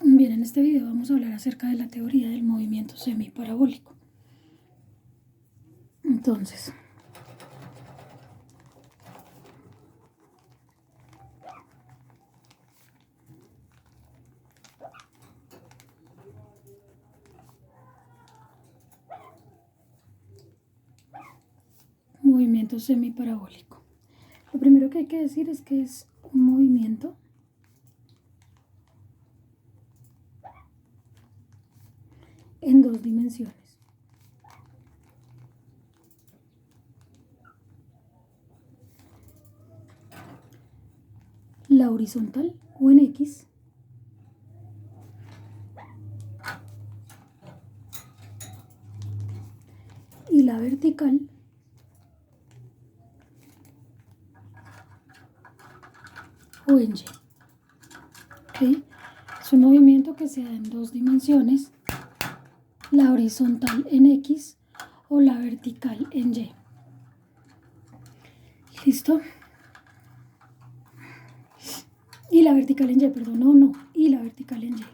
Bien, en este video vamos a hablar acerca de la teoría del movimiento semiparabólico. Entonces, movimiento semiparabólico. Lo primero que hay que decir es que es un movimiento en dos dimensiones. La horizontal o en X y la vertical o en Y. ¿Okay? Es un movimiento que se da en dos dimensiones, la horizontal en X o la vertical en Y. ¿Listo? Y la vertical en Y, perdón, no, y la vertical en Y.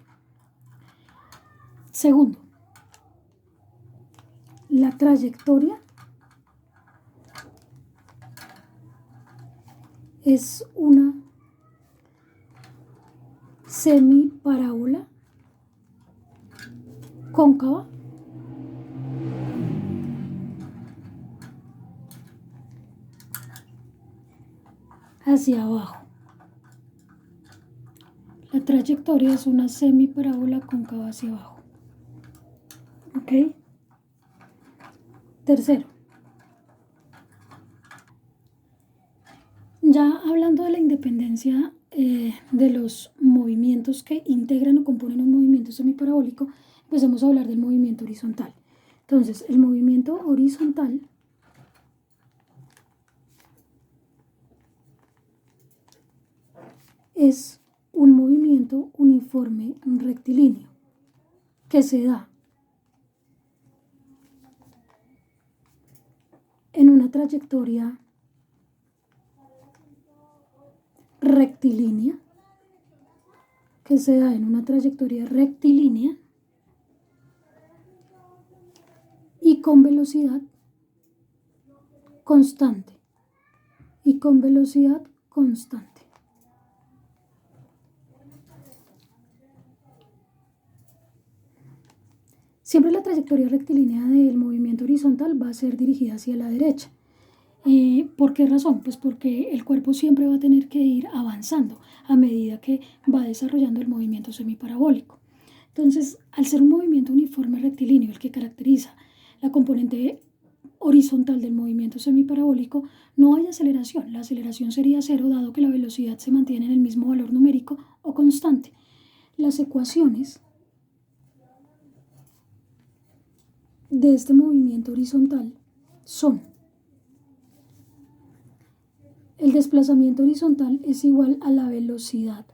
Segundo, la trayectoria es una semiparábola cóncava hacia abajo. La trayectoria es una semiparábola cóncava hacia abajo. ¿Ok? Tercero, ya hablando de la independencia de los movimientos que integran o componen un movimiento semiparabólico, empecemos a hablar del movimiento horizontal. Entonces, el movimiento horizontal es un movimiento uniforme rectilíneo que se da en una trayectoria rectilínea, y con velocidad constante. Siempre la trayectoria rectilínea del movimiento horizontal va a ser dirigida hacia la derecha. ¿Por qué razón? Pues porque el cuerpo siempre va a tener que ir avanzando a medida que va desarrollando el movimiento semiparabólico. Entonces, al ser un movimiento uniforme rectilíneo, el que caracteriza la componente horizontal del movimiento semiparabólico, no hay aceleración. La aceleración sería cero, dado que la velocidad se mantiene en el mismo valor numérico o constante. Las ecuaciones de este movimiento horizontal son: el desplazamiento horizontal es igual a la velocidad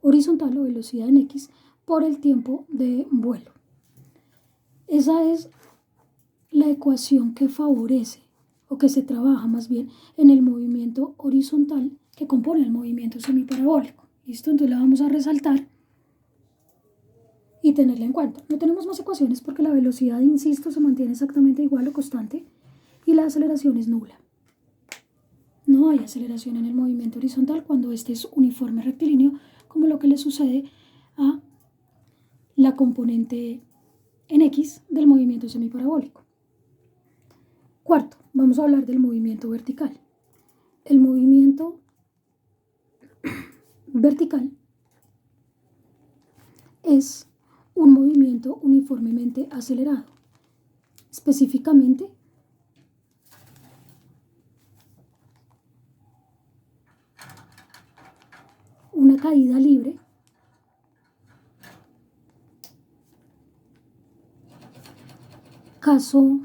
horizontal o velocidad en X por el tiempo de vuelo. Esa es la ecuación que favorece o que se trabaja más bien en el movimiento horizontal que compone el movimiento semiparabólico. ¿Listo? Entonces la vamos a resaltar y tenerla en cuenta. No tenemos más ecuaciones porque la velocidad, insisto, se mantiene exactamente igual o constante y la aceleración es nula. No hay aceleración en el movimiento horizontal cuando este es uniforme rectilíneo, como lo que le sucede a la componente en X del movimiento semiparabólico. Cuarto, vamos a hablar del movimiento vertical. El movimiento vertical es un movimiento uniformemente acelerado. Específicamente, una caída libre caso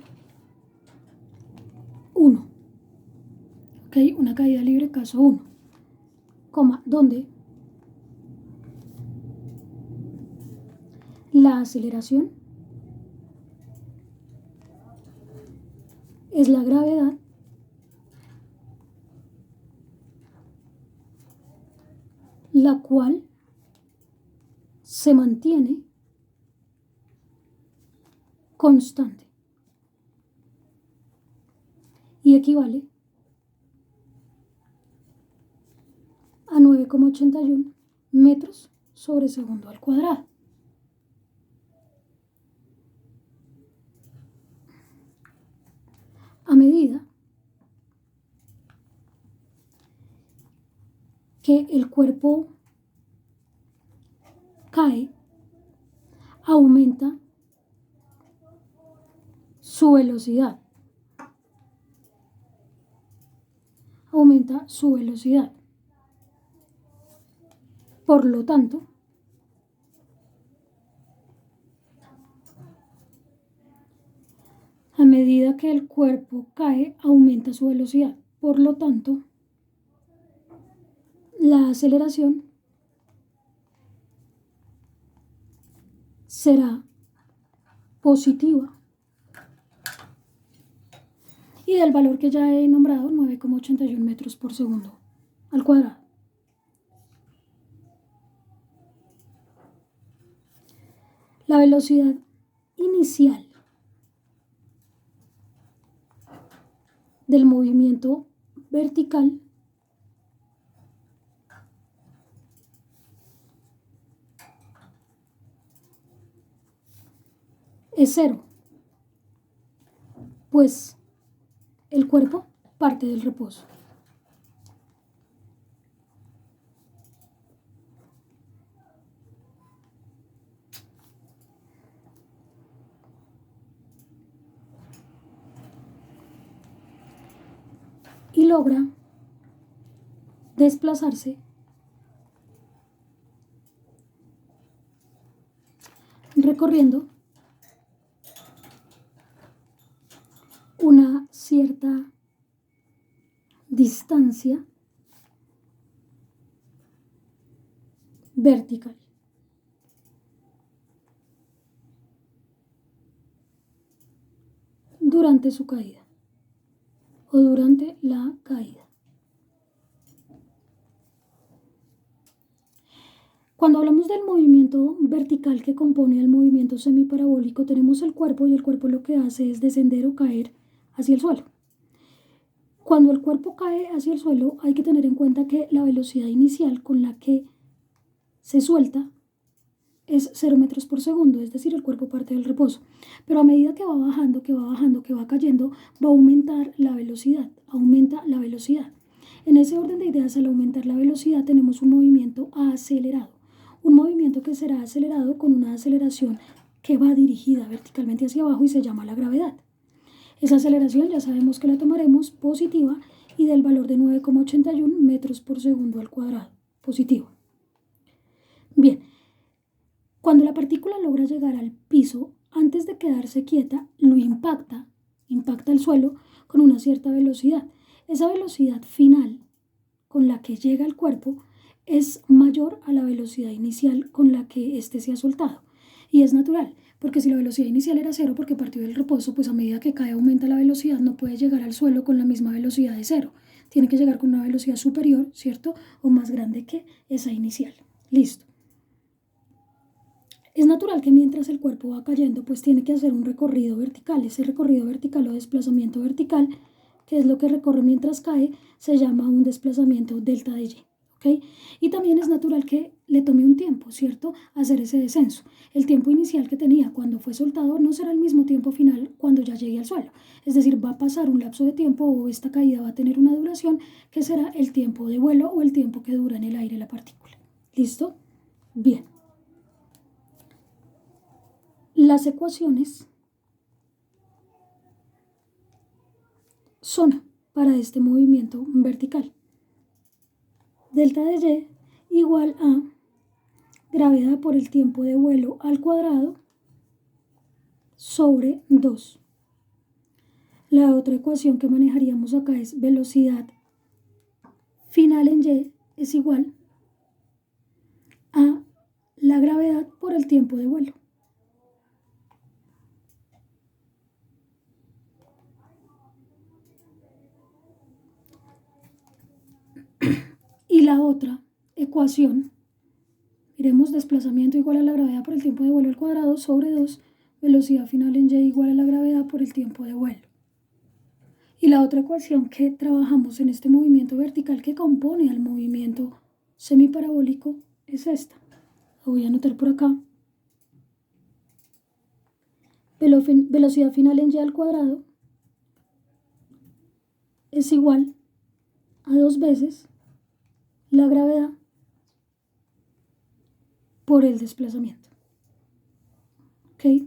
1. ¿Ok? Una caída libre caso 1, donde la aceleración es la gravedad la cual se mantiene constante y equivale a 9,81 metros sobre segundo al cuadrado. A medida que el cuerpo cae, aumenta su velocidad. Aumenta su velocidad. Por lo tanto, a medida que el cuerpo cae, aumenta su velocidad. Por lo tanto, la aceleración será positiva. Y del valor que ya he nombrado, 9,81 metros por segundo al cuadrado. La velocidad inicial del movimiento vertical es cero, pues el cuerpo parte del reposo. Y logra desplazarse recorriendo una cierta distancia vertical. Durante su caída o durante la caída. Cuando hablamos del movimiento vertical que compone el movimiento semiparabólico, tenemos el cuerpo y el cuerpo lo que hace es descender o caer hacia el suelo. Cuando el cuerpo cae hacia el suelo, hay que tener en cuenta que la velocidad inicial con la que se suelta es 0 metros por segundo, es decir, el cuerpo parte del reposo. Pero a medida que va bajando, que va cayendo, va a aumentar la velocidad, aumenta la velocidad. En ese orden de ideas, al aumentar la velocidad, tenemos un movimiento acelerado. Un movimiento que será acelerado con una aceleración que va dirigida verticalmente hacia abajo y se llama la gravedad. Esa aceleración ya sabemos que la tomaremos positiva y del valor de 9,81 metros por segundo al cuadrado, positivo. Bien, cuando la partícula logra llegar al piso, antes de quedarse quieta, lo impacta el suelo con una cierta velocidad. Esa velocidad final con la que llega al cuerpo es mayor a la velocidad inicial con la que éste se ha soltado. Y es natural, porque si la velocidad inicial era cero porque partió del reposo, pues a medida que cae aumenta la velocidad, no puede llegar al suelo con la misma velocidad de cero. Tiene que llegar con una velocidad superior, ¿cierto? O más grande que esa inicial. Listo. Es natural que mientras el cuerpo va cayendo, pues tiene que hacer un recorrido vertical. Ese recorrido vertical o desplazamiento vertical, que es lo que recorre mientras cae, se llama un desplazamiento delta de y. ¿Okay? Y también es natural que le tome un tiempo, ¿cierto?, hacer ese descenso. El tiempo inicial que tenía cuando fue soltado no será el mismo tiempo final cuando ya llegue al suelo. Es decir, va a pasar un lapso de tiempo o esta caída va a tener una duración que será el tiempo de vuelo o el tiempo que dura en el aire la partícula. ¿Listo? Bien. Las ecuaciones son para este movimiento vertical. Delta de y igual a gravedad por el tiempo de vuelo al cuadrado sobre 2. La otra ecuación que manejaríamos acá es velocidad final en y es igual a la gravedad por el tiempo de vuelo. Y la otra ecuación, escribiremos desplazamiento igual a la gravedad por el tiempo de vuelo al cuadrado sobre 2, velocidad final en y igual a la gravedad por el tiempo de vuelo. Y la otra ecuación que trabajamos en este movimiento vertical que compone al movimiento semiparabólico es esta. La voy a anotar por acá. Velocidad final en y al cuadrado es igual a 2 veces la gravedad por el desplazamiento. ¿Ok?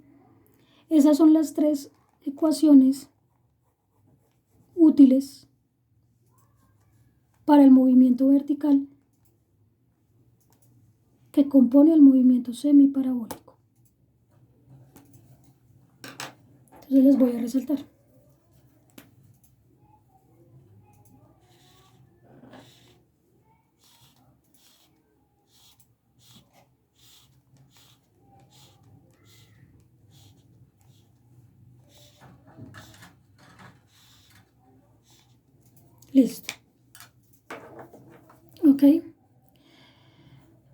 Esas son las tres ecuaciones útiles para el movimiento vertical que compone el movimiento semiparabólico. Entonces les voy a resaltar. Listo. Ok.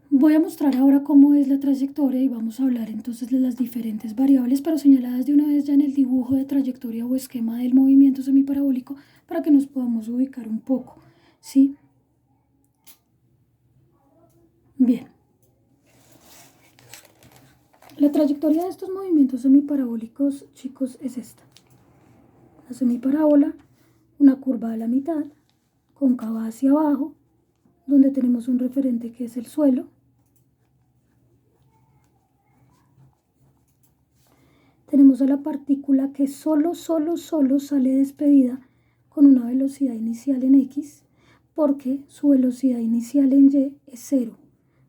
Voy a mostrar ahora cómo es la trayectoria y vamos a hablar entonces de las diferentes variables, pero señaladas de una vez ya en el dibujo de trayectoria o esquema del movimiento semiparabólico para que nos podamos ubicar un poco, ¿sí? Bien. La trayectoria de estos movimientos semiparabólicos, chicos, es esta. La semiparábola, una curva a la mitad, cóncava hacia abajo, donde tenemos un referente que es el suelo. Tenemos a la partícula que solo sale despedida con una velocidad inicial en X, porque su velocidad inicial en Y es 0.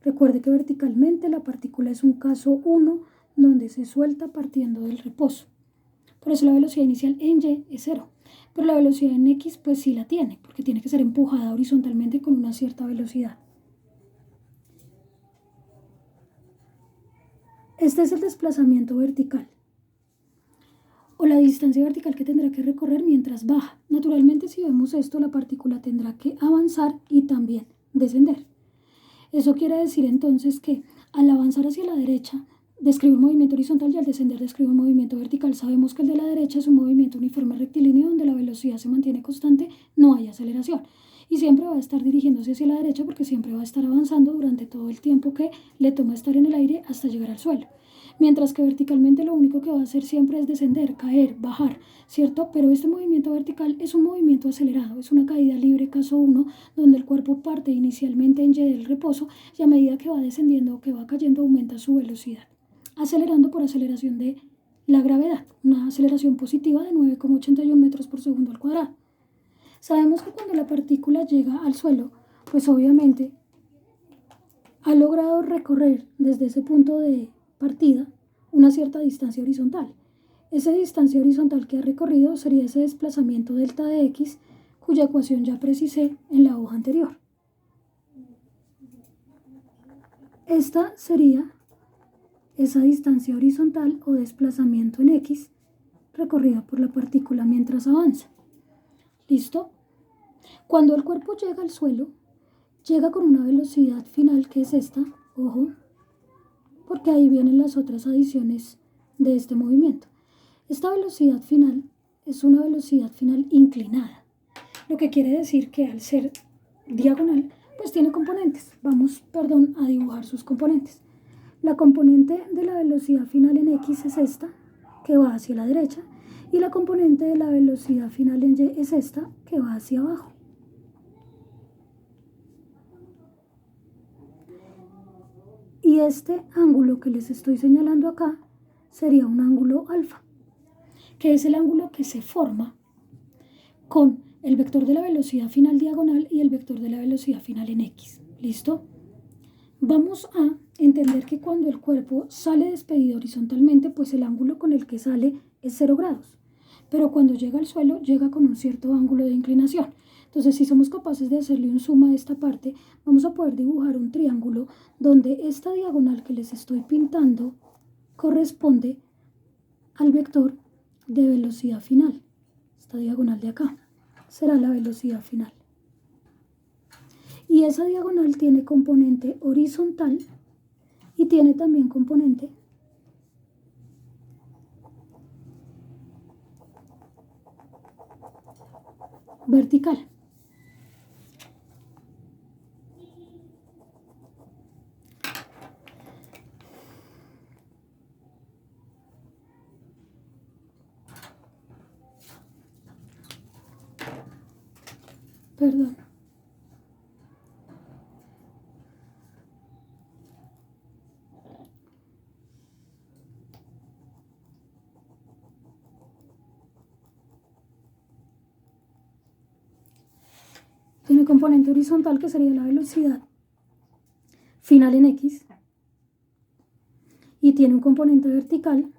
Recuerde que verticalmente la partícula es un caso 1, donde se suelta partiendo del reposo. Por eso la velocidad inicial en Y es 0. Pero la velocidad en X pues sí la tiene, porque tiene que ser empujada horizontalmente con una cierta velocidad. Este es el desplazamiento vertical, o la distancia vertical que tendrá que recorrer mientras baja. Naturalmente, si vemos esto, la partícula tendrá que avanzar y también descender. Eso quiere decir entonces que al avanzar hacia la derecha describe un movimiento horizontal y al descender describe un movimiento vertical. Sabemos que el de la derecha es un movimiento uniforme rectilíneo donde la velocidad se mantiene constante, no hay aceleración. Y siempre va a estar dirigiéndose hacia la derecha porque siempre va a estar avanzando durante todo el tiempo que le toma estar en el aire hasta llegar al suelo. Mientras que verticalmente lo único que va a hacer siempre es descender, caer, bajar, ¿cierto? Pero este movimiento vertical es un movimiento acelerado, es una caída libre caso 1, donde el cuerpo parte inicialmente en Y del reposo y a medida que va descendiendo o que va cayendo aumenta su velocidad, acelerando por aceleración de la gravedad, una aceleración positiva de 9,81 metros por segundo al cuadrado. Sabemos que cuando la partícula llega al suelo, pues obviamente ha logrado recorrer desde ese punto de partida una cierta distancia horizontal. Esa distancia horizontal que ha recorrido sería ese desplazamiento delta de x, cuya ecuación ya precisé en la hoja anterior. Esta sería esa distancia horizontal o desplazamiento en x recorrida por la partícula mientras avanza. ¿Listo? Cuando el cuerpo llega al suelo, llega con una velocidad final que es esta, ojo, porque ahí vienen las otras adiciones de este movimiento. Esta velocidad final es una velocidad final inclinada, lo que quiere decir que al ser diagonal, pues tiene componentes. Vamos, a dibujar sus componentes. La componente de la velocidad final en X es esta, que va hacia la derecha, y la componente de la velocidad final en Y es esta, que va hacia abajo. Y este ángulo que les estoy señalando acá sería un ángulo alfa, que es el ángulo que se forma con el vector de la velocidad final diagonal y el vector de la velocidad final en X. ¿Listo? Vamos a entender que cuando el cuerpo sale despedido horizontalmente, pues el ángulo con el que sale es 0 grados. Pero cuando llega al suelo, llega con un cierto ángulo de inclinación. Entonces, si somos capaces de hacerle un zoom a esta parte, vamos a poder dibujar un triángulo donde esta diagonal que les estoy pintando corresponde al vector de velocidad final. Esta diagonal de acá será la velocidad final. Y esa diagonal tiene componente horizontal y tiene también componente vertical. Perdón. Tiene componente horizontal que sería la velocidad final en X. Y tiene un componente vertical,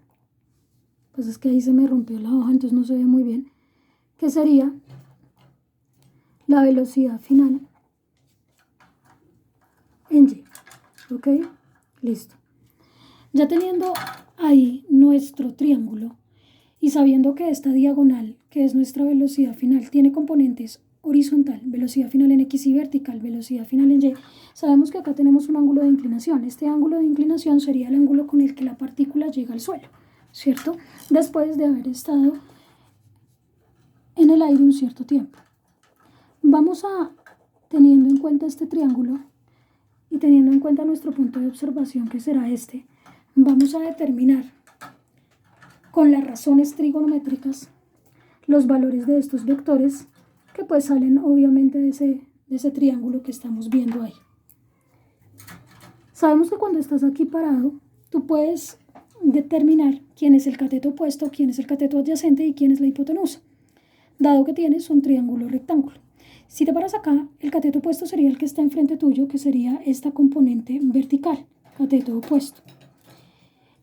pues es que ahí se me rompió la hoja, entonces no se ve muy bien, que sería la velocidad final en Y. ¿Ok? Listo. Ya teniendo ahí nuestro triángulo y sabiendo que esta diagonal, que es nuestra velocidad final, tiene componentes horizontal, velocidad final en X, y vertical, velocidad final en Y, sabemos que acá tenemos un ángulo de inclinación. Este ángulo de inclinación sería el ángulo con el que la partícula llega al suelo, ¿cierto? Después de haber estado en el aire un cierto tiempo. Vamos a, teniendo en cuenta este triángulo y teniendo en cuenta nuestro punto de observación, que será este, vamos a determinar con las razones trigonométricas los valores de estos vectores que pues salen obviamente de ese triángulo que estamos viendo ahí. Sabemos que cuando estás aquí parado, tú puedes determinar quién es el cateto opuesto, quién es el cateto adyacente y quién es la hipotenusa, dado que tienes un triángulo rectángulo. Si te paras acá, el cateto opuesto sería el que está enfrente tuyo, que sería esta componente vertical, cateto opuesto.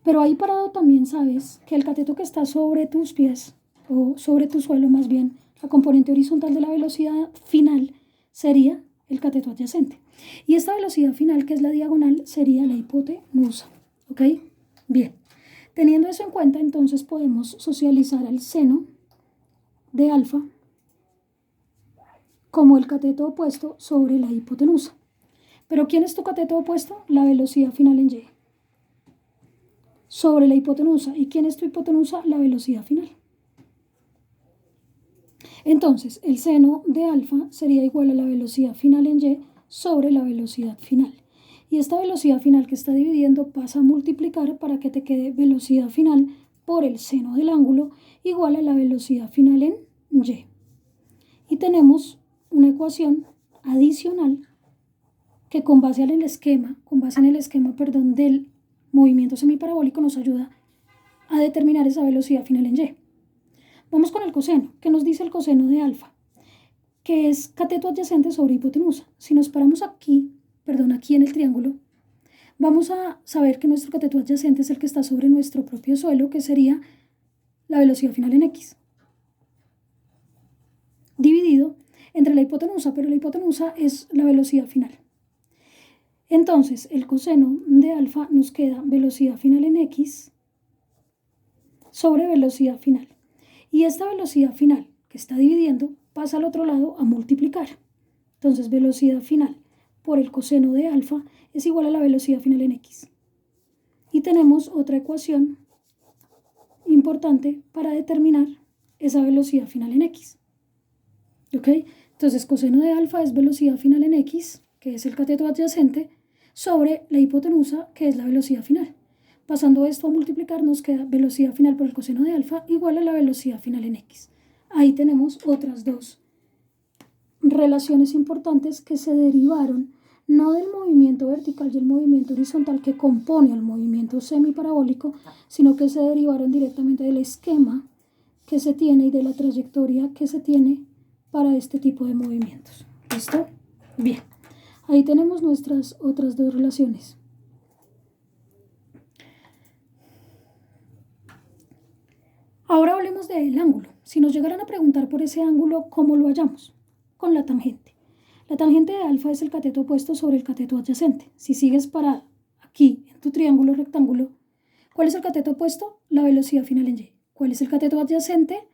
Pero ahí parado también sabes que el cateto que está sobre tus pies, o sobre tu suelo más bien, la componente horizontal de la velocidad final sería el cateto adyacente. Y esta velocidad final, que es la diagonal, sería la hipotenusa. ¿Ok? Bien. Teniendo eso en cuenta, entonces podemos socializar el seno de alfa como el cateto opuesto sobre la hipotenusa. ¿Pero quién es tu cateto opuesto? La velocidad final en Y. Sobre la hipotenusa. ¿Y quién es tu hipotenusa? La velocidad final. Entonces, el seno de alfa sería igual a la velocidad final en Y sobre la velocidad final. Y esta velocidad final que está dividiendo pasa a multiplicar para que te quede velocidad final por el seno del ángulo igual a la velocidad final en Y. Y tenemos una ecuación adicional que con base en el esquema, del movimiento semiparabólico nos ayuda a determinar esa velocidad final en Y. Vamos con el coseno. ¿Qué nos dice el coseno de alfa? Que es cateto adyacente sobre hipotenusa. Si nos paramos aquí en el triángulo, vamos a saber que nuestro cateto adyacente es el que está sobre nuestro propio suelo, que sería la velocidad final en X, dividido entre la hipotenusa, pero la hipotenusa es la velocidad final. Entonces, el coseno de alfa nos queda velocidad final en X sobre velocidad final. Y esta velocidad final que está dividiendo pasa al otro lado a multiplicar. Entonces, velocidad final por el coseno de alfa es igual a la velocidad final en X. Y tenemos otra ecuación importante para determinar esa velocidad final en X. ¿Ok? Entonces, coseno de alfa es velocidad final en X, que es el cateto adyacente, sobre la hipotenusa, que es la velocidad final. Pasando esto a multiplicar, nos queda velocidad final por el coseno de alfa igual a la velocidad final en X. Ahí tenemos otras dos relaciones importantes que se derivaron no del movimiento vertical y el movimiento horizontal que compone el movimiento semiparabólico, sino que se derivaron directamente del esquema que se tiene y de la trayectoria que se tiene para este tipo de movimientos. ¿Listo? Bien. Ahí tenemos nuestras otras dos relaciones. Ahora hablemos del ángulo. Si nos llegaran a preguntar por ese ángulo, ¿cómo lo hallamos? Con la tangente. La tangente de alfa es el cateto opuesto sobre el cateto adyacente. Si sigues parado aquí en tu triángulo rectángulo, ¿cuál es el cateto opuesto? La velocidad final en Y. ¿Cuál es el cateto adyacente?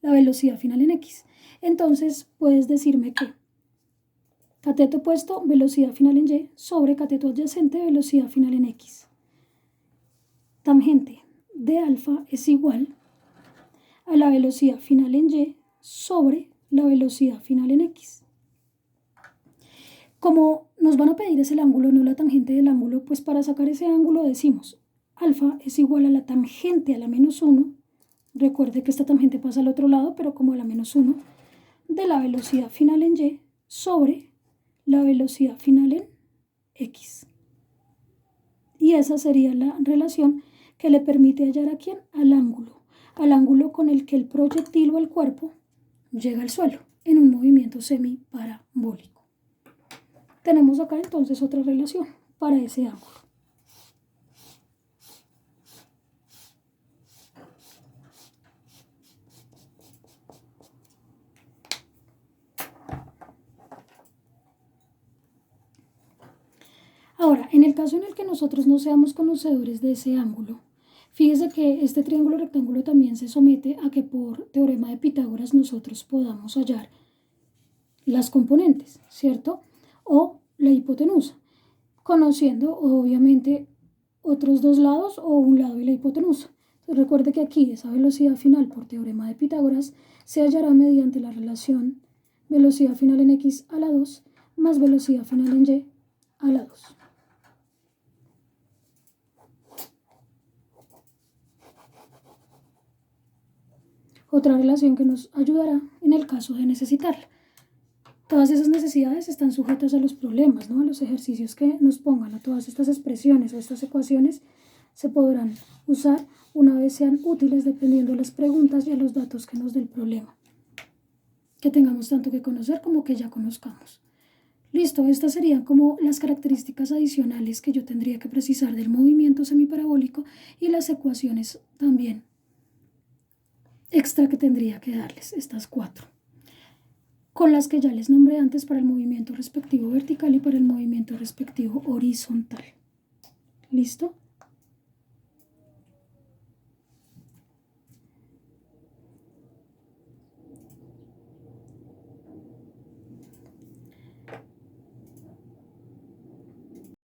La velocidad final en X. Entonces puedes decirme que cateto opuesto, velocidad final en Y, sobre cateto adyacente, velocidad final en X. tangente de alfa es igual a la velocidad final en y sobre la velocidad final en x. Como nos van a pedir es el ángulo, no la tangente del ángulo, pues para sacar ese ángulo decimos alfa es igual a la tangente a la menos 1. Recuerde que esta tangente pasa al otro lado, pero como a la menos 1, de la velocidad final en y sobre la velocidad final en x. Y esa sería la relación que le permite hallar a quién, al ángulo con el que el proyectil o el cuerpo llega al suelo en un movimiento semiparabólico. Tenemos acá entonces otra relación para ese ángulo. Ahora, en el caso en el que nosotros no seamos conocedores de ese ángulo, fíjese que este triángulo rectángulo también se somete a que por teorema de Pitágoras nosotros podamos hallar las componentes, ¿cierto? O la hipotenusa, conociendo obviamente otros dos lados o un lado y la hipotenusa. Entonces, recuerde que aquí esa velocidad final por teorema de Pitágoras se hallará mediante la relación velocidad final en x a la 2 más velocidad final en y a la 2. Otra relación que nos ayudará en el caso de necesitarla. Todas esas necesidades están sujetas a los problemas, ¿no? A los ejercicios que nos pongan, a todas estas expresiones o estas ecuaciones se podrán usar una vez sean útiles dependiendo de las preguntas y a los datos que nos dé el problema. Que tengamos tanto que conocer como que ya conozcamos. Listo, estas serían como las características adicionales que yo tendría que precisar del movimiento semiparabólico y las ecuaciones también extra que tendría que darles, estas 4, con las que ya les nombré antes para el movimiento respectivo vertical y para el movimiento respectivo horizontal. ¿Listo?